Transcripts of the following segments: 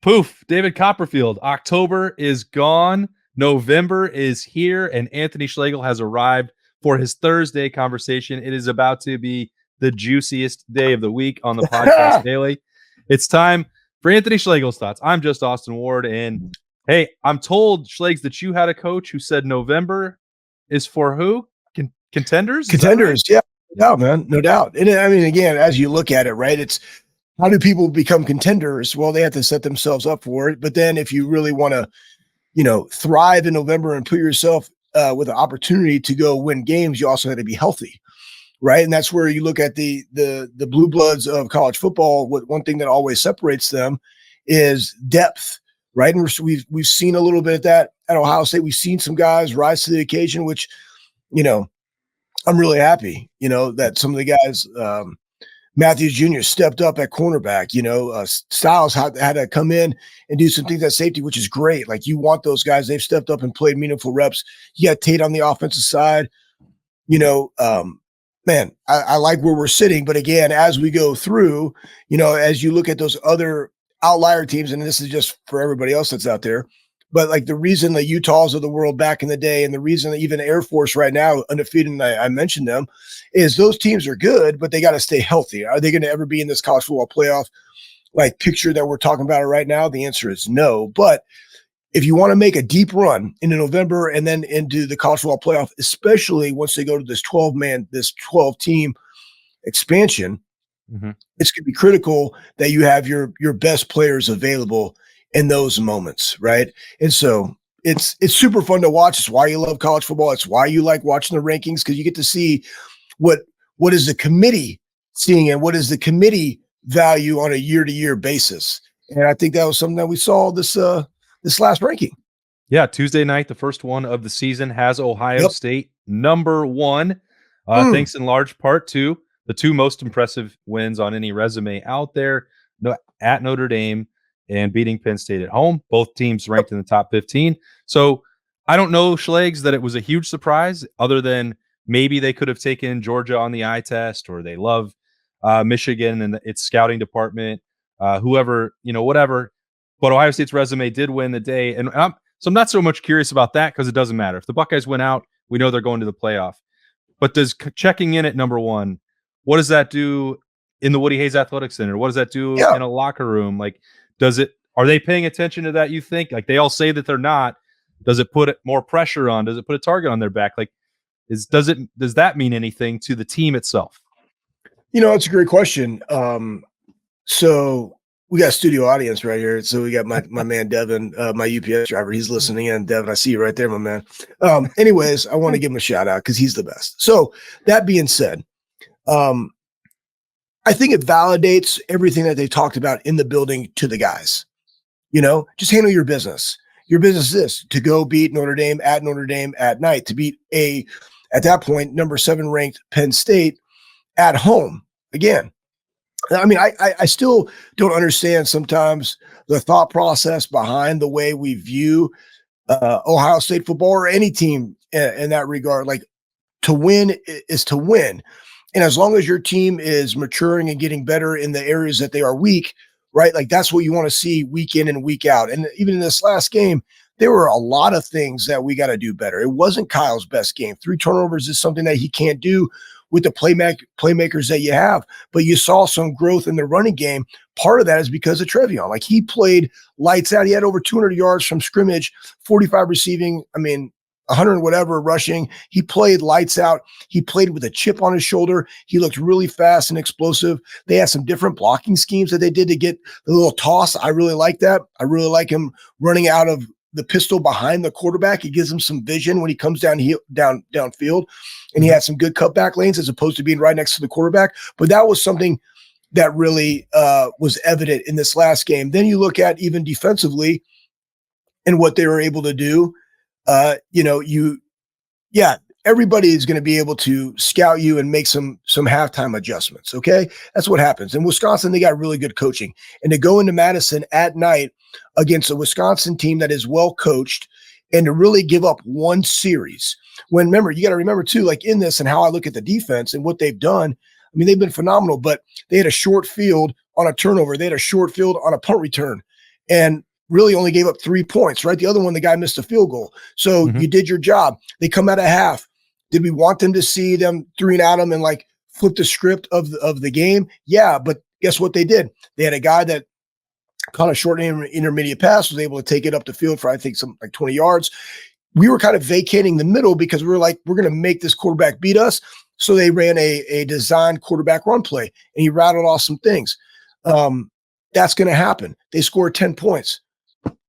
Poof, David Copperfield. October is gone. November is here, and Anthony Schlegel has arrived for his Thursday conversation. It is about to be the juiciest day of the week on the podcast daily. It's time for Anthony Schlegel's thoughts. I'm just Austin Ward, and hey, I'm told, Schlegs, that you had a coach who said November is for who? Contenders? Contenders, right? Yeah, man, no doubt. And I mean, again, as you look at it, right, it's how do people become contenders? Well, they have to set themselves up for it. But then if you really want to, thrive in November and put yourself with an opportunity to go win games, you also have to be healthy, right? And that's where you look at the blue bloods of college football. One thing that always separates them is depth, right? And we've seen a little bit of that at Ohio State. We've seen some guys rise to the occasion, which, I'm really happy, that some of the guys, Matthews Jr. stepped up at cornerback, Styles had to come in and do some things at safety, which is great. Like, you want those guys. They've stepped up and played meaningful reps. You got Tate on the offensive side, man, I like where we're sitting. But again, as we go through, as you look at those other outlier teams, and this is just for everybody else that's out there, but like the reason the Utahs of the world back in the day, and the reason that even Air Force right now, undefeated, and I mentioned them, is those teams are good, but they got to stay healthy. Are they going to ever be in this college football playoff like picture that we're talking about right now? The answer is no. But if you want to make a deep run into November and then into the college football playoff, especially once they go to this 12-team expansion, it's going to be critical that you have your best players available in those moments, right? And so it's super fun to watch. It's why you love college football. It's why you like watching the rankings, because you get to see what is the committee seeing and what is the committee value on a year-to-year basis. And I think that was something that we saw this last ranking. Yeah, Tuesday night, the first one of the season, has Ohio State number one, thanks in large part to the two most impressive wins on any resume out there, at Notre Dame and beating Penn State at home. Both teams ranked in the top 15. So I don't know, Schlegs, that it was a huge surprise, other than maybe they could have taken Georgia on the eye test, or they love Michigan and its scouting department, whoever, whatever. But Ohio State's resume did win the day. And I'm not so much curious about that, because it doesn't matter. If the Buckeyes win out, we know they're going to the playoff. But does checking in at number one, what does that do in the Woody Hayes Athletic Center? What does that do in a locker room? Like, are they paying attention to that, you think? Like, they all say that they're not. Does it put more pressure on? Does it put a target on their back? Like, does that mean anything to the team itself? It's a great question. So we got a studio audience right here. So we got my man, Devin, my UPS driver. He's listening in. Devin, I see you right there, my man. Anyways, I want to give him a shout out because he's the best. So that being said, I think it validates everything that they talked about in the building to the guys. Just handle your business. Your business is this: to go beat Notre Dame at night, to beat at that point, number 7 ranked Penn State at home. Again, I mean, I still don't understand sometimes the thought process behind the way we view Ohio State football, or any team in that regard. Like, to win is to win. And as long as your team is maturing and getting better in the areas that they are weak, right? Like, that's what you want to see week in and week out. And even in this last game, there were a lot of things that we got to do better. It wasn't Kyle's best game. 3 turnovers is something that he can't do with the playmakers that you have. But you saw some growth in the running game. Part of that is because of Trevion. Like, he played lights out. He had over 200 yards from scrimmage, 45 receiving. 100 whatever rushing. He played lights out. He played with a chip on his shoulder. He looked really fast and explosive. They had some different blocking schemes that they did to get the little toss. I really like that. I really like him running out of the pistol behind the quarterback. It gives him some vision when he comes downfield, and he had some good cutback lanes as opposed to being right next to the quarterback. But that was something that really was evident in this last game. Then you look at even defensively and what they were able to do. Everybody is going to be able to scout you and make some halftime adjustments. Okay. That's what happens. In Wisconsin, they got really good coaching, and to go into Madison at night against a Wisconsin team that is well coached, and to really give up one series, when, remember, you got to remember too, like in this and how I look at the defense and what they've done. I mean, they've been phenomenal, but they had a short field on a turnover. They had a short field on a punt return. and really only gave up 3 points, right? The other one, the guy missed a field goal. So you did your job. They come out of half. Did we want them to see them 3-and-out them and like flip the script of the game? Yeah, but guess what they did? They had a guy that caught a short intermediate pass, was able to take it up the field for I think some like 20 yards. We were kind of vacating the middle because we were like, we're going to make this quarterback beat us. So they ran a designed quarterback run play, and he rattled off some things. That's going to happen. They scored 10 points.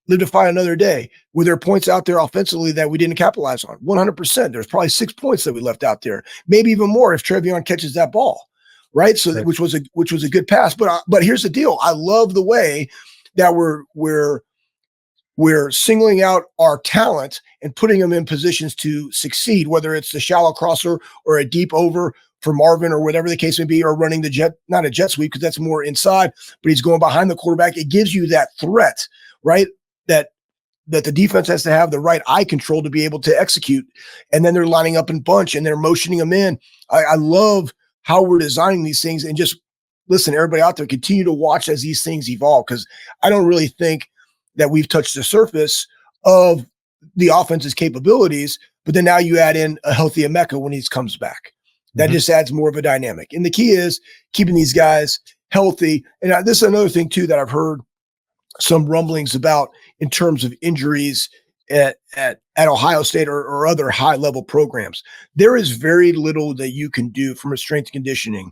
Live to fight another day. Were there points out there offensively that we didn't capitalize on? 100%. There's probably 6 points that we left out there, maybe even more if Trevion catches that ball, right? So right. which was a good pass. But here's the deal. I love the way that we're singling out our talent and putting them in positions to succeed, whether it's the shallow crosser or a deep over for Marvin or whatever the case may be, or running the not a jet sweep because that's more inside, but he's going behind the quarterback. It gives you that threat, right? That the defense has to have the right eye control to be able to execute. And then they're lining up in bunch and they're motioning them in. I love how we're designing these things, and just listen, everybody out there, continue to watch as these things evolve, because I don't really think that we've touched the surface of the offense's capabilities. But then now you add in a healthy Emeka when he comes back. That just adds more of a dynamic. And the key is keeping these guys healthy. And this is another thing too that I've heard some rumblings about in terms of injuries at Ohio State or other high level programs. There is very little that you can do from a strength and conditioning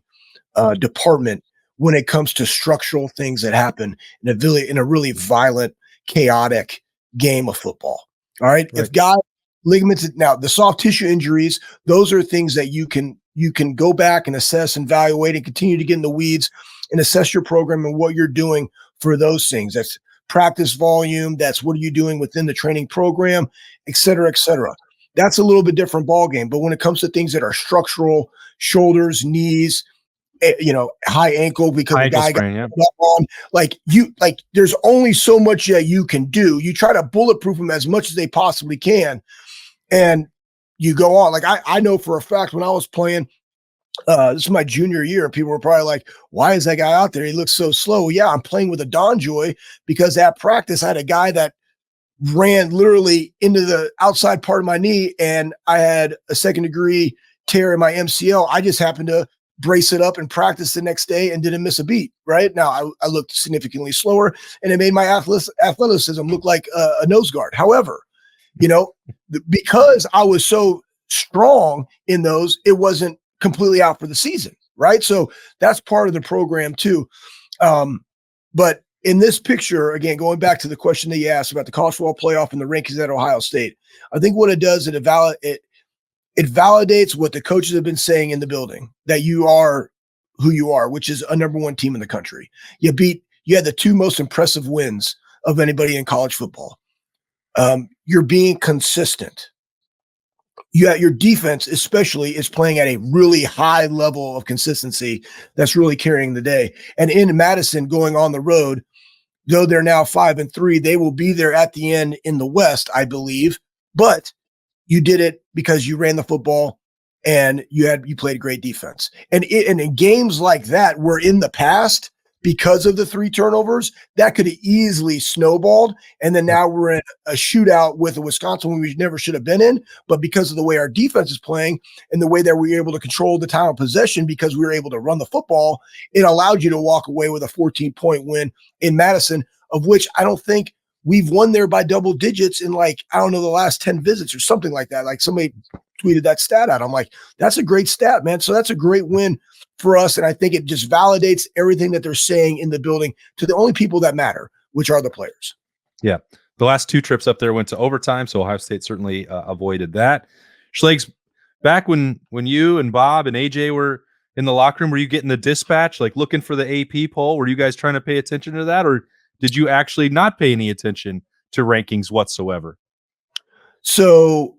department when it comes to structural things that happen in a really violent, chaotic game of football. All right. If guys ligaments, now the soft tissue injuries, those are things that you can go back and assess and evaluate and continue to get in the weeds and assess your program and what you're doing for those things. That's practice volume. That's what are you doing within the training program, et cetera, et cetera. That's a little bit different ballgame. But when it comes to things that are structural, shoulders, knees, high ankle because the guy got on, there's only so much that you can do. You try to bulletproof them as much as they possibly can, and you go on. Like I know for a fact when I was playing, this is my junior year, and people were probably like, why is that guy out there? He looks so slow. Yeah, I'm playing with a Don Joy because at practice I had a guy that ran literally into the outside part of my knee, and I had a second degree tear in my MCL. I just happened to brace it up and practice the next day and didn't miss a beat. Right now, I looked significantly slower, and it made my athleticism look like a nose guard. However, because I was so strong in those, it wasn't completely out for the season, right? So that's part of the program too. But in this picture, again, going back to the question that you asked about the college football playoff and the rankings at Ohio State, I think what it does, it validates what the coaches have been saying in the building, that you are who you are, which is a number one team in the country. You had the 2 most impressive wins of anybody in college football. You're being consistent. Your defense especially is playing at a really high level of consistency that's really carrying the day. And in Madison, going on the road, though they're now 5-3, they will be there at the end in the West, I believe. But you did it because you ran the football and you played great defense. And in games like that, where in the past, because of the 3 turnovers, that could have easily snowballed. And then now we're in a shootout with a Wisconsin we never should have been in. But because of the way our defense is playing and the way that we were able to control the time of possession, because we were able to run the football, it allowed you to walk away with a 14-point win in Madison, of which I don't think we've won there by double digits in the last 10 visits or something like that. Like somebody tweeted that stat out. I'm like, that's a great stat, man. So that's a great win for us. And I think it just validates everything that they're saying in the building to the only people that matter, which are the players. Yeah. The last 2 trips up there went to overtime, so Ohio State certainly avoided that. Schlegs, back when you and Bob and AJ were in the locker room, were you getting the dispatch, like looking for the AP poll? Were you guys trying to pay attention to that, or did you actually not pay any attention to rankings whatsoever? So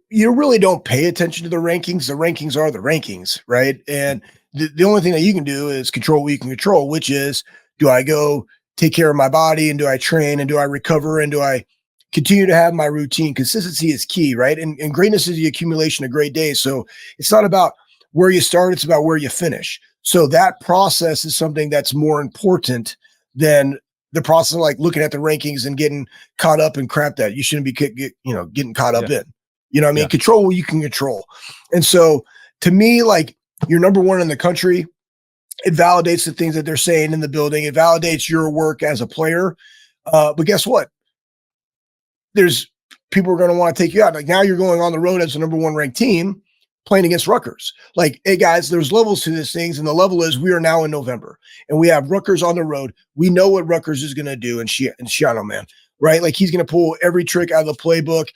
you really don't pay attention to the rankings. The rankings are the rankings, right? And the only thing that you can do is control what you can control, which is, do I go take care of my body, and do I train, and do I recover, and do I continue to have my routine? Consistency is key, right? And greatness is the accumulation of great days. So it's not about where you start, it's about where you finish. So that process is something that's more important than the process of like looking at the rankings and getting caught up in crap that you shouldn't be getting caught up in. You know what I mean? Control what you can control. And so to me, like, you're number one in the country. It validates the things that they're saying in the building. It validates your work as a player. But guess what? There's people are going to want to take you out. Like, now you're going on the road as the number one ranked team playing against Rutgers. Like, hey guys, there's levels to these things. And the level is we are now in November and we have Rutgers on the road. We know what Rutgers is going to do. And Shiano, man, right? Like, he's going to pull every trick out of the playbook.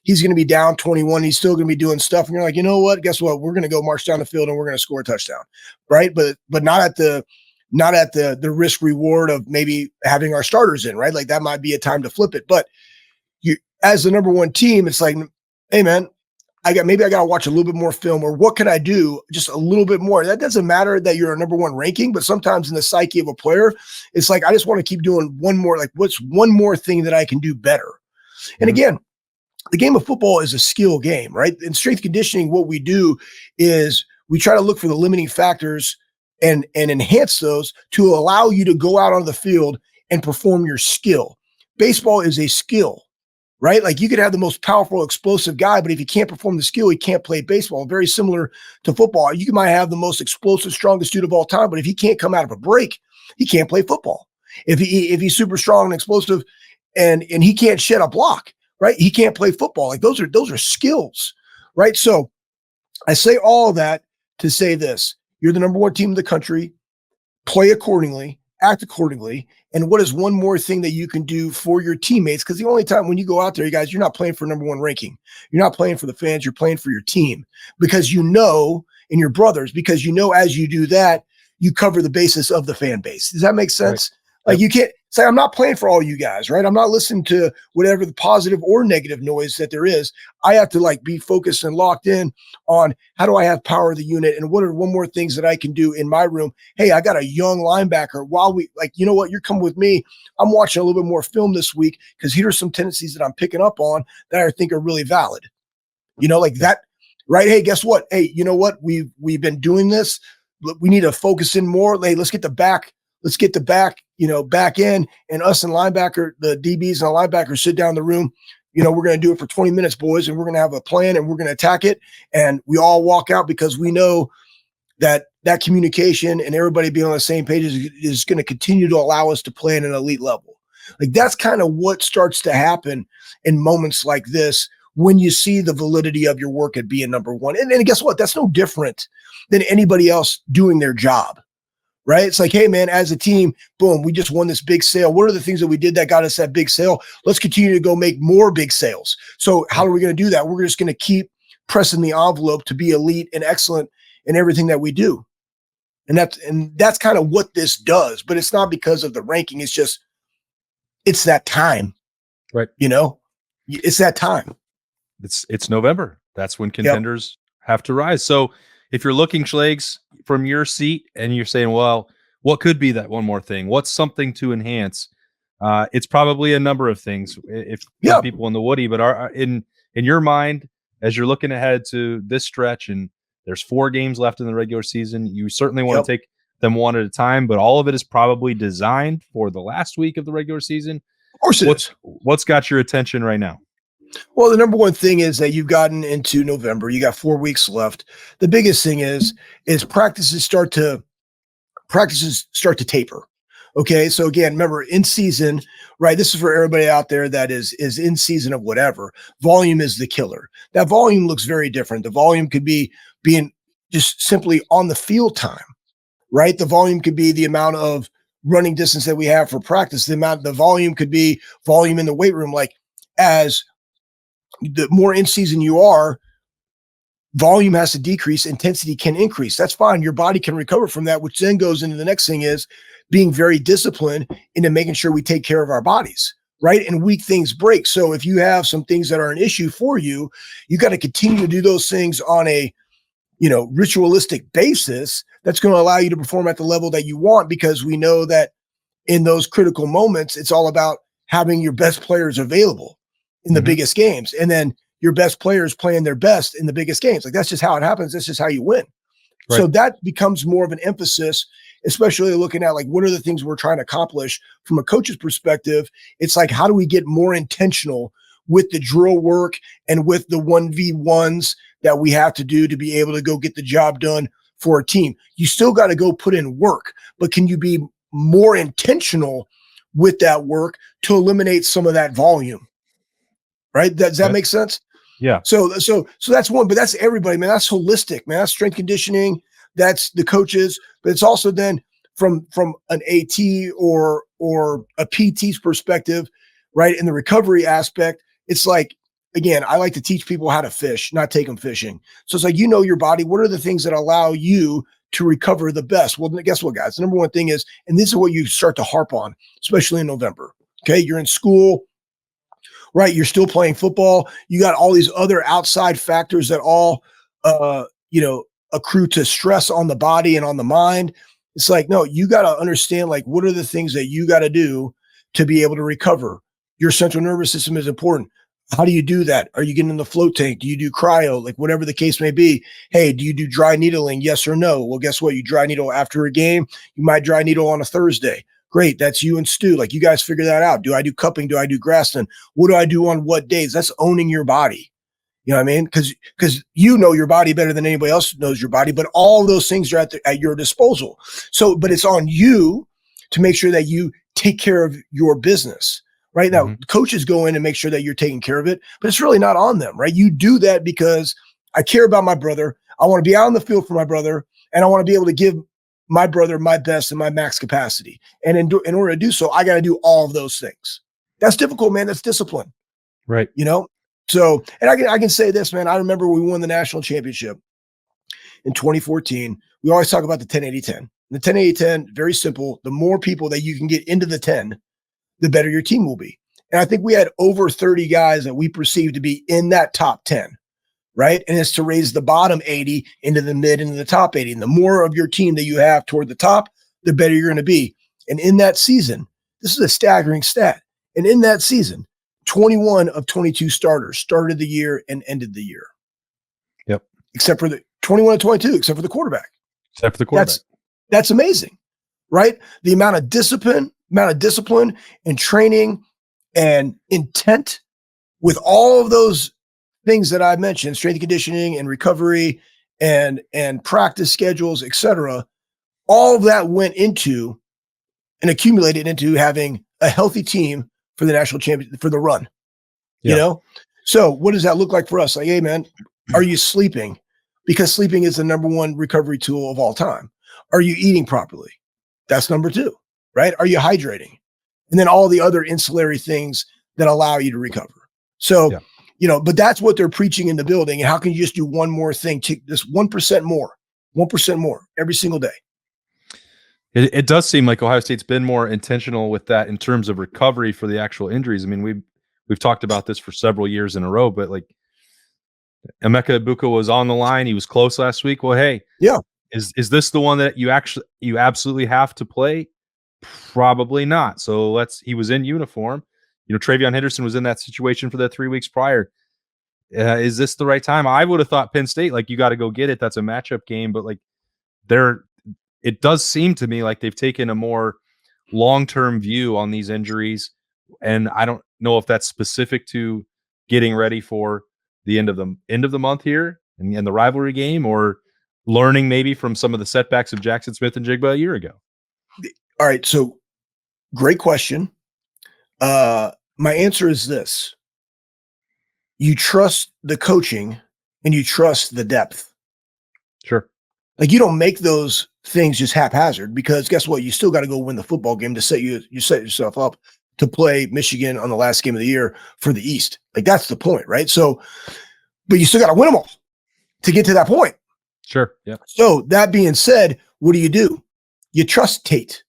He's going to be down 21. He's still going to be doing stuff. And you're like, you know what? Guess what? We're going to go march down the field and we're going to score a touchdown. Right. But not at the risk reward of maybe having our starters in, right? Like, that might be a time to flip it. But you, as the number one team, it's like, hey man, I got to watch a little bit more film, or what can I do just a little bit more? That doesn't matter that you're a number one ranking, but sometimes in the psyche of a player, it's like, I just want to keep doing one more, like, what's one more thing that I can do better? And again, the game of football is a skill game, right? In strength conditioning, what we do is we try to look for the limiting factors and enhance those to allow you to go out on the field and perform your skill. Baseball is a skill, right? Like, you could have the most powerful, explosive guy, but if he can't perform the skill, he can't play baseball. Very similar to football. You might have the most explosive, strongest dude of all time, but if he can't come out of a break, he can't play football. If he's super strong and explosive and he can't shed a block, right? He can't play football. Like, those are skills, right? So I say all of that to say this: you're the number one team in the country. Play accordingly, act accordingly. And what is one more thing that you can do for your teammates? Because the only time when you go out there, you guys, you're not playing for number one ranking. You're not playing for the fans. You're playing for your team, because you know, and your brothers, because you know, as you do that, you cover the basis of the fan base. Does that make sense? Right. Like, you can't say, I'm not playing for all you guys, right? I'm not listening to whatever the positive or negative noise that there is. I have to, like, be focused and locked in on how do I have power of the unit and what are one more things that I can do in my room. Hey, I got a young linebacker. While we, like, you know what? You're coming with me. I'm watching a little bit more film this week because here are some tendencies that I'm picking up on that I think are really valid. You know, like that, right? Hey, guess what? Hey, you know what? We've been doing this. We need to focus in more. Hey, let's get the back, back in, and us and linebacker, the DBs and the linebackers sit down in the room. You know, we're going to do it for 20 minutes, boys, and we're going to have a plan and we're going to attack it. And we all walk out because we know that communication and everybody being on the same page is going to continue to allow us to play at an elite level. Like, that's kind of what starts to happen in moments like this when you see the validity of your work at being number one. And guess what? That's no different than anybody else doing their job. Right? It's like, hey man, as a team, boom, we just won this big sale. What are the things that we did that got us that big sale? Let's continue to go make more big sales. So how are we going to do that? We're just going to keep pressing the envelope to be elite and excellent in everything that we do. And that's kind of what this does, but it's not because of the ranking. It's just, it's that time, right? You know, it's that time. It's November. That's when contenders have to rise. So if you're looking, Schlegs, from your seat and you're saying, well, what could be that one more thing? What's something to enhance? It's probably a number of things if people in the Woody, but in your mind, as you're looking ahead to this stretch, and there's 4 games left in the regular season, you certainly want to take them one at a time, but all of it is probably designed for the last week of the regular season. Of course what's got your attention right now? Well, the number one thing is that you've gotten into November. You got 4 weeks left. The biggest thing is practices start to taper. Okay. So again, remember, in season, right? This is for everybody out there that is in season of whatever. Volume is the killer. That volume looks very different. The volume could be being just simply on the field time, right? The volume could be the amount of running distance that we have for practice. The volume could be volume in the weight room. Like, as the more in season you are, volume has to decrease, intensity can increase. That's fine. Your body can recover from that, which then goes into the next thing is being very disciplined into making sure we take care of our bodies, right? And weak things break. So if you have some things that are an issue for you, you got to continue to do those things on a, ritualistic basis that's going to allow you to perform at the level that you want, because we know that in those critical moments, it's all about having your best players available in the biggest games. And then your best players playing their best in the biggest games. Like, that's just how it happens. That's just how you win. Right. So that becomes more of an emphasis especially looking at like what are the things we're trying to accomplish from a coach's perspective. It's like, how do we get more intentional with the drill work and with the 1v1s that we have to do to be able to go get the job done for a team? You still got to go put in work, but can you be more intentional with that work to eliminate some of that volume? Right? Does that make sense? Yeah. So that's one, but that's everybody, man. That's holistic, man. That's strength conditioning. That's the coaches, but it's also then from an AT or a PT's perspective, right? In the recovery aspect, it's like, again, I like to teach people how to fish, not take them fishing. So it's like, you know, your body, what are the things that allow you to recover the best? Well, guess what, guys? The number one thing is, and this is what you start to harp on, especially in November. Okay. You're in school, right? You're still playing football. You got all these other outside factors that all, accrue to stress on the body and on the mind. It's like, no, you got to understand, like, what are the things that you got to do to be able to recover? Your central nervous system is important. How do you do that? Are you getting in the float tank? Do you do cryo? Like, whatever the case may be. Hey, do you do dry needling? Yes or no? Well, guess what? You dry needle after a game. You might dry needle on a Thursday. Great. That's you and Stu. Like, you guys figure that out. Do I do cupping? Do I do Graston? What do I do on what days? That's owning your body. You know what I mean? Because you know your body better than anybody else knows your body, but all of those things are at your disposal. So, but it's on you to make sure that you take care of your business. Right now, coaches go in and make sure that you're taking care of it, but it's really not on them, right? You do that because I care about my brother. I want to be out on the field for my brother, and I want to be able to give my brother my best and my max capacity. And in order to do so, I got to do all of those things. That's difficult, man. That's discipline. Right. You know? So, and I can say this, man. I remember we won the national championship in 2014. We always talk about the 10-80-10. The 10-80-10, very simple. The more people that you can get into the 10, the better your team will be. And I think we had over 30 guys that we perceived to be in that top 10, right? And it's to raise the bottom 80 into the mid, into the top 80. And the more of your team that you have toward the top, the better you're going to be. And in that season, this is a staggering stat. And in that season, 21 of 22 starters started the year and ended the year. Yep. Except for the 21 and 22, except for the quarterback. Except for the quarterback. That's amazing, right? The amount of discipline and training and intent with all of those things that I mentioned, strength and conditioning and recovery and practice schedules, etc. All of that went into and accumulated into having a healthy team for the national champion, for the run, you know? So what does that look like for us? Like, hey man, are you sleeping? Because sleeping is the number one recovery tool of all time. Are you eating properly? That's number two, right? Are you hydrating? And then all the other ancillary things that allow you to recover. So, but that's what they're preaching in the building. And how can you just do one more thing, just 1% more every single day? It does seem like Ohio State's been more intentional with that in terms of recovery for the actual injuries. I mean, we've talked about this for several years in a row, but like Emeka Egbuka was on the line. He was close last week. Well, hey, is this the one that you absolutely have to play? Probably not. So he was in uniform. You know, Travion Henderson was in that situation for the 3 weeks prior. Is this the right time? I would have thought Penn State, like, you got to go get it. That's a matchup game, but like it does seem to me like they've taken a more long-term view on these injuries. And I don't know if that's specific to getting ready for the end of the month here and the rivalry game, or learning maybe from some of the setbacks of Jackson Smith and Jigba a year ago. All right. So great question. My answer is this. You trust the coaching and you trust the depth. Sure. Like, you don't make those things just haphazard, because guess what? You still got to go win the football game to set yourself up to play Michigan on the last game of the year for the East. Like, that's the point, right? So, but you still got to win them all to get to that point. Sure. Yeah. So that being said, what do? You trust Tate,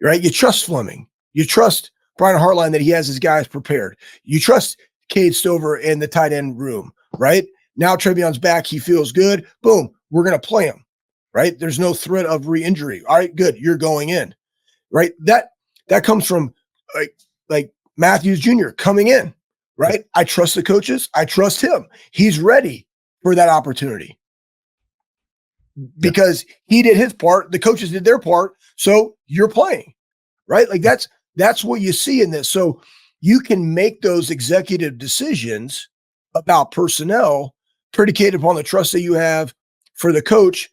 right? You trust Fleming. You trust Brian Hartline that he has his guys prepared. You trust Cade Stover in the tight end room, right? Now Trevion's back. He feels good. Boom. We're going to play him, right? There's no threat of re-injury. All right, good. You're going in, right? That comes from like Matthews Jr. coming in, right? I trust the coaches. I trust him. He's ready for that opportunity. because he did his part, the coaches did their part, so you're playing, right? Like that's what you see in this. So you can make those executive decisions about personnel predicated upon the trust that you have for the coach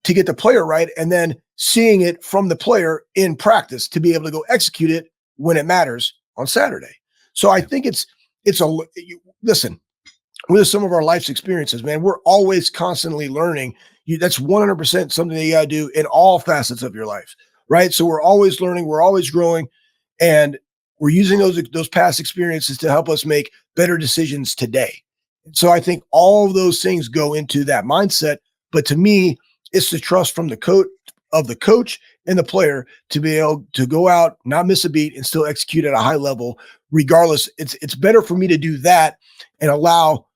to get the player right, and then seeing it from the player in practice to be able to go execute it when it matters on Saturday. So I think listen, with some of our life's experiences, man, we're always constantly learning. That's 100% something that you got to do in all facets of your life, right? So we're always learning, we're always growing, and we're using those past experiences to help us make better decisions today. So I think all of those things go into that mindset. But to me, it's the trust from the coach and the player to be able to go out, not miss a beat, and still execute at a high level. Regardless, it's better for me to do that and allow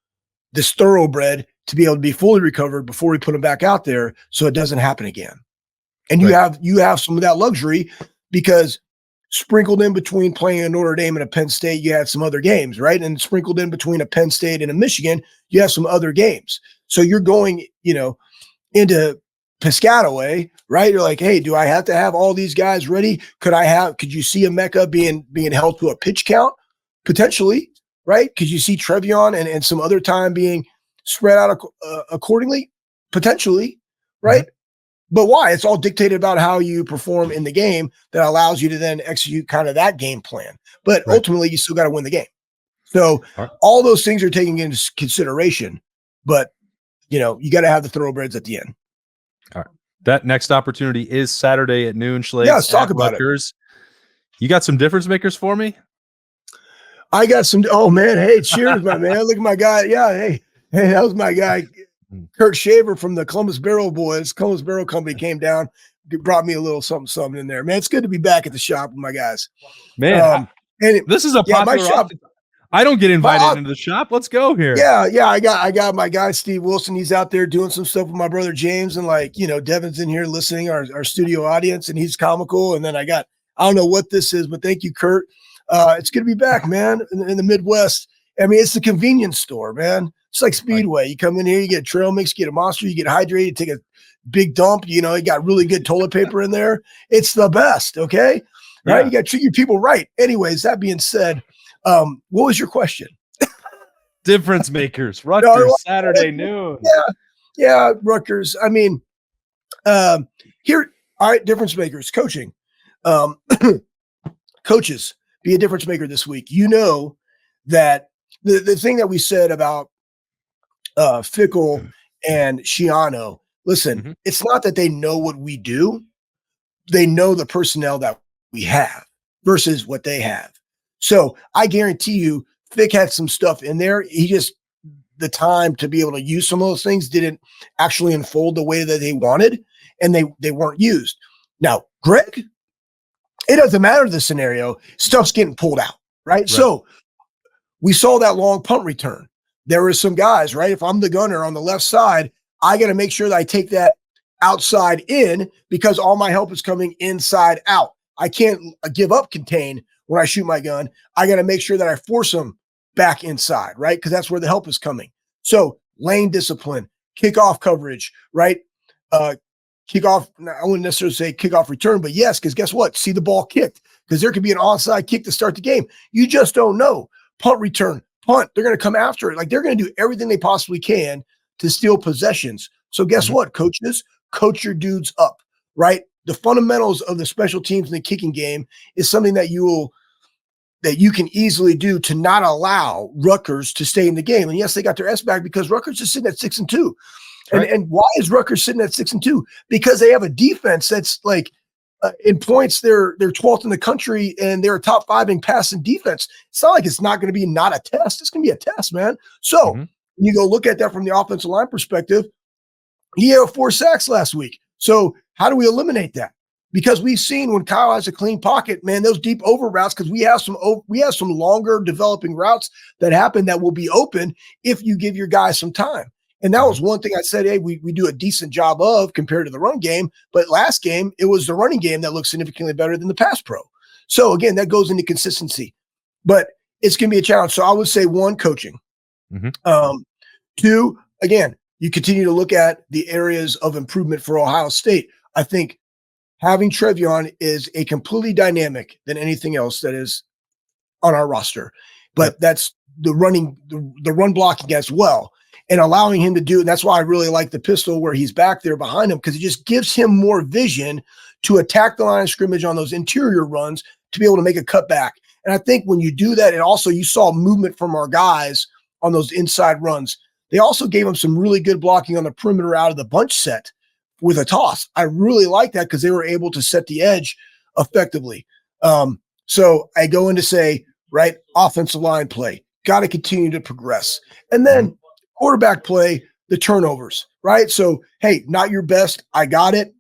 this thoroughbred to be able to be fully recovered before we put him back out there, so it doesn't happen again. And you have some of that luxury, because sprinkled in between playing a Notre Dame and a Penn State, you had some other games, right? And sprinkled in between a Penn State and a Michigan, you have some other games. So you're going, into Piscataway, right? You're like, hey, do I have to have all these guys ready? Could you see Emeka being held to a pitch count potentially, right? Could you see Trevion and some other time being spread out accordingly, potentially, right? Mm-hmm. But why? It's all dictated about how you perform in the game that allows you to then execute kind of that game plan. But ultimately, you still got to win the game. So all those things are taken into consideration. But, you got to have the thoroughbreds at the end. All right. That next opportunity is Saturday at noon, Schlegel. Yeah, let's talk about Rutgers. You got some difference makers for me? I got some. Oh, man. Hey, cheers, my man. Look at my guy. Yeah, hey, that was my guy. Kurt Shaver from the Columbus Barrel Boys. Columbus Barrel Company came down, brought me a little something in there. Man, it's good to be back at the shop with my guys. Man, this is a popular shop. I don't get invited into the shop. Let's go here. Yeah. I got my guy Steve Wilson. He's out there doing some stuff with my brother James, and Devin's in here listening, our studio audience, and he's comical. And then I don't know what this is, but thank you, Kurt. It's good to be back, man, in the Midwest. I mean, it's the convenience store, man. It's like Speedway. You come in here, you get a trail mix, you get a Monster, you get hydrated, take a big dump. You got really good toilet paper in there. It's the best, okay? Right? Yeah. You got to treat your people right. Anyways, that being said, what was your question? Difference makers. Rutgers, Saturday noon. Yeah, Rutgers. I mean, here, all right, difference makers. Coaching. Coaches, be a difference maker this week. That the thing that we said about Fickle and Shiano, listen, it's not that they know what we do. They know the personnel that we have versus what they have. So I guarantee you, Fick had some stuff in there. The time to be able to use some of those things didn't actually unfold the way that they wanted, and they weren't used. Now, Greg, it doesn't matter the scenario. Stuff's getting pulled out, right? So we saw that long punt return. There were some guys, right? If I'm the gunner on the left side, I got to make sure that I take that outside in, because all my help is coming inside out. I can't give up contain when I shoot my gun. I got to make sure that I force them back inside, right? Because that's where the help is coming. So lane discipline, kickoff coverage, right? Kickoff, I wouldn't necessarily say kickoff return, but yes, because guess what? See the ball kicked, because there could be an onside kick to start the game. You just don't know. Punt return, punt, they're going to come after it. Like, they're going to do everything they possibly can to steal possessions. So guess what, coaches? Coach your dudes up, right? The fundamentals of the special teams in the kicking game is something that you can easily do to not allow Rutgers to stay in the game. And yes, they got their S back because Rutgers is sitting at 6-2. Right. And why is Rutgers sitting at 6-2? Because they have a defense that's like, in points, they're 12th in the country, and they're a top 5 in passing defense. It's not like it's not going to be not a test. It's going to be a test, man. So when you go look at that from the offensive line perspective, he had 4 sacks last week. So how do we eliminate that? Because we've seen when Kyle has a clean pocket, man, those deep over routes, because we have some longer developing routes that happen that will be open if you give your guys some time. And that was one thing I said, hey, we do a decent job of compared to the run game. But last game, it was the running game that looked significantly better than the pass pro. So again, that goes into consistency. But it's going to be a challenge. So I would say 1, coaching. 2, again, you continue to look at the areas of improvement for Ohio State. I think having Trevion is a completely dynamic than anything else that is on our roster. But Yep. that's the run blocking as well. And allowing him to do, and that's why I really like the pistol where he's back there behind him, because it just gives him more vision to attack the line of scrimmage on those interior runs to be able to make a cutback. And I think when you do that, and also you saw movement from our guys on those inside runs. They also gave him some really good blocking on the perimeter out of the bunch set with a toss. I really like that because they were able to set the edge effectively. So I go in to say, right, offensive line play, got to continue to progress. And then quarterback play, the turnovers, right? So, hey, not your best. I got it.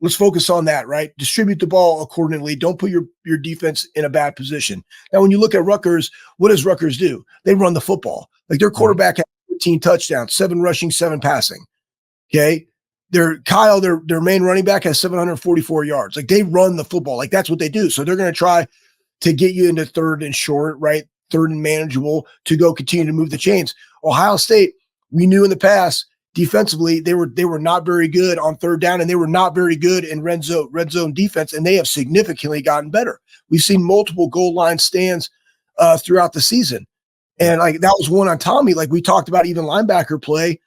Let's focus on that, right? Distribute the ball accordingly. Don't put your defense in a bad position. Now, when you look at Rutgers, what does Rutgers do? They run the football. Like their quarterback had 15 touchdowns, 7 rushing, 7 passing. Okay. Their main running back has 744 yards. Like they run the football. Like that's what they do. So they're going to try to get you into third and short, right? Third and manageable to go continue to move the chains. Ohio State, we knew in the past, defensively, they were not very good on third down, and they were not very good in red zone defense, and they have significantly gotten better. We've seen multiple goal line stands throughout the season. And like that was one on Tommy, like we talked about even linebacker play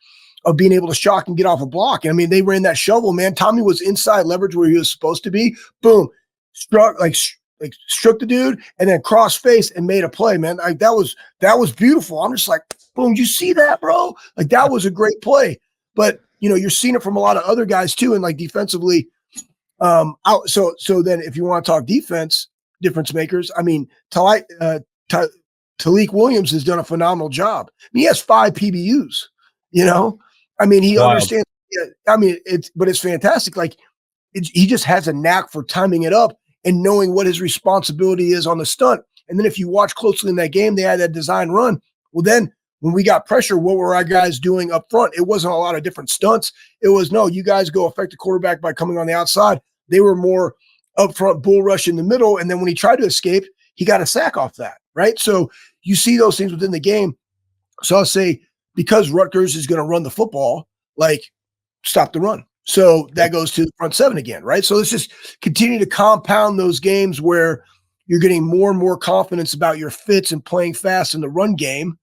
of being able to shock and get off a block. And I mean, they ran that shovel, man. Tommy was inside leverage where he was supposed to be. Boom, struck the dude and then cross face and made a play, man. Like that was beautiful. I'm just like, boom, you see that, bro? Like that was a great play. But you know, you're seeing it from a lot of other guys too. And like defensively, so then if you want to talk defense, difference makers, I mean, Talik Williams has done a phenomenal job. I mean, he has 5 PBUs, you know? I mean, he understands. Yeah, I mean, it's fantastic. Like he just has a knack for timing it up and knowing what his responsibility is on the stunt. And then if you watch closely in that game, they had that design run. Well, then when we got pressure, what were our guys doing up front? It wasn't a lot of different stunts. It was, no, you guys go affect the quarterback by coming on the outside. They were more up front, bull rush in the middle. And then when he tried to escape, he got a sack off that, right? So you see those things within the game. So I'll say, because Rutgers is going to run the football, like stop the run. So that goes to the front 7 again, right? So let's just continue to compound those games where you're getting more and more confidence about your fits and playing fast in the run game.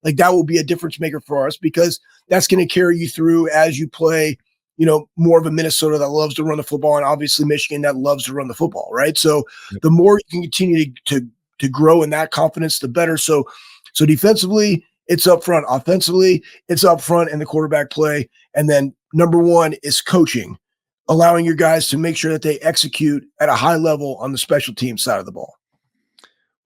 Like that will be a difference maker for us because that's going to carry you through as you play, you know, more of a Minnesota that loves to run the football and obviously Michigan that loves to run the football, right? So the more you can continue to grow in that confidence, the better. So defensively, it's up front. Offensively, it's up front in the quarterback play. And then number 1 is coaching, allowing your guys to make sure that they execute at a high level on the special team side of the ball.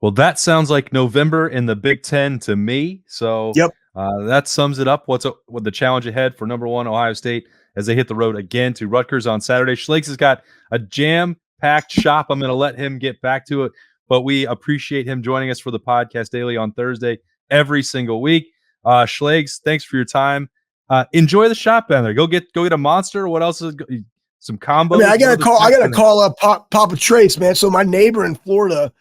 Well, that sounds like November in the Big Ten to me. So that sums it up. What the challenge ahead for number 1 Ohio State as they hit the road again to Rutgers on Saturday. Schlegel has got a jam-packed shop. I'm going to let him get back to it, but we appreciate him joining us for the podcast daily on Thursday every single week. Schlegel, thanks for your time. Enjoy the shop down there. Go get a Monster. What else is some combos? I gotta call up Papa Trace, man. So my neighbor in Florida,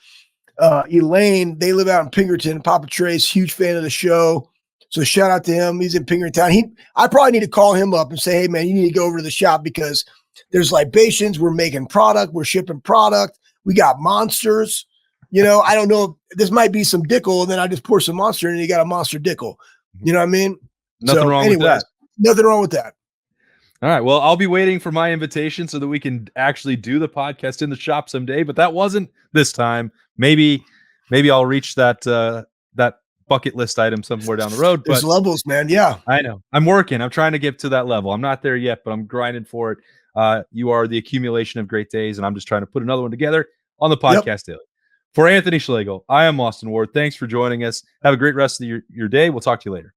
Elaine, they live out in Pinkerton. Papa Trace, huge fan of the show. So shout out to him. He's in Pinkerton. I probably need to call him up and say, hey man, you need to go over to the shop because there's libations. We're making product. We're shipping product. We got Monsters. You know, I don't know. This might be some Dickel, and then I just pour some Monster, and you got a Monster Dickel. You know what I mean? Nothing wrong with that. Nothing wrong with that. All right. Well, I'll be waiting for my invitation so that we can actually do the podcast in the shop someday. But that wasn't this time. Maybe I'll reach that bucket list item somewhere down the road. There's levels, man. Yeah, I know. I'm working. I'm trying to get to that level. I'm not there yet, but I'm grinding for it. You are the accumulation of great days, and I'm just trying to put another one together on the podcast daily. For Anthony Schlegel, I am Austin Ward. Thanks for joining us. Have a great rest of your day. We'll talk to you later.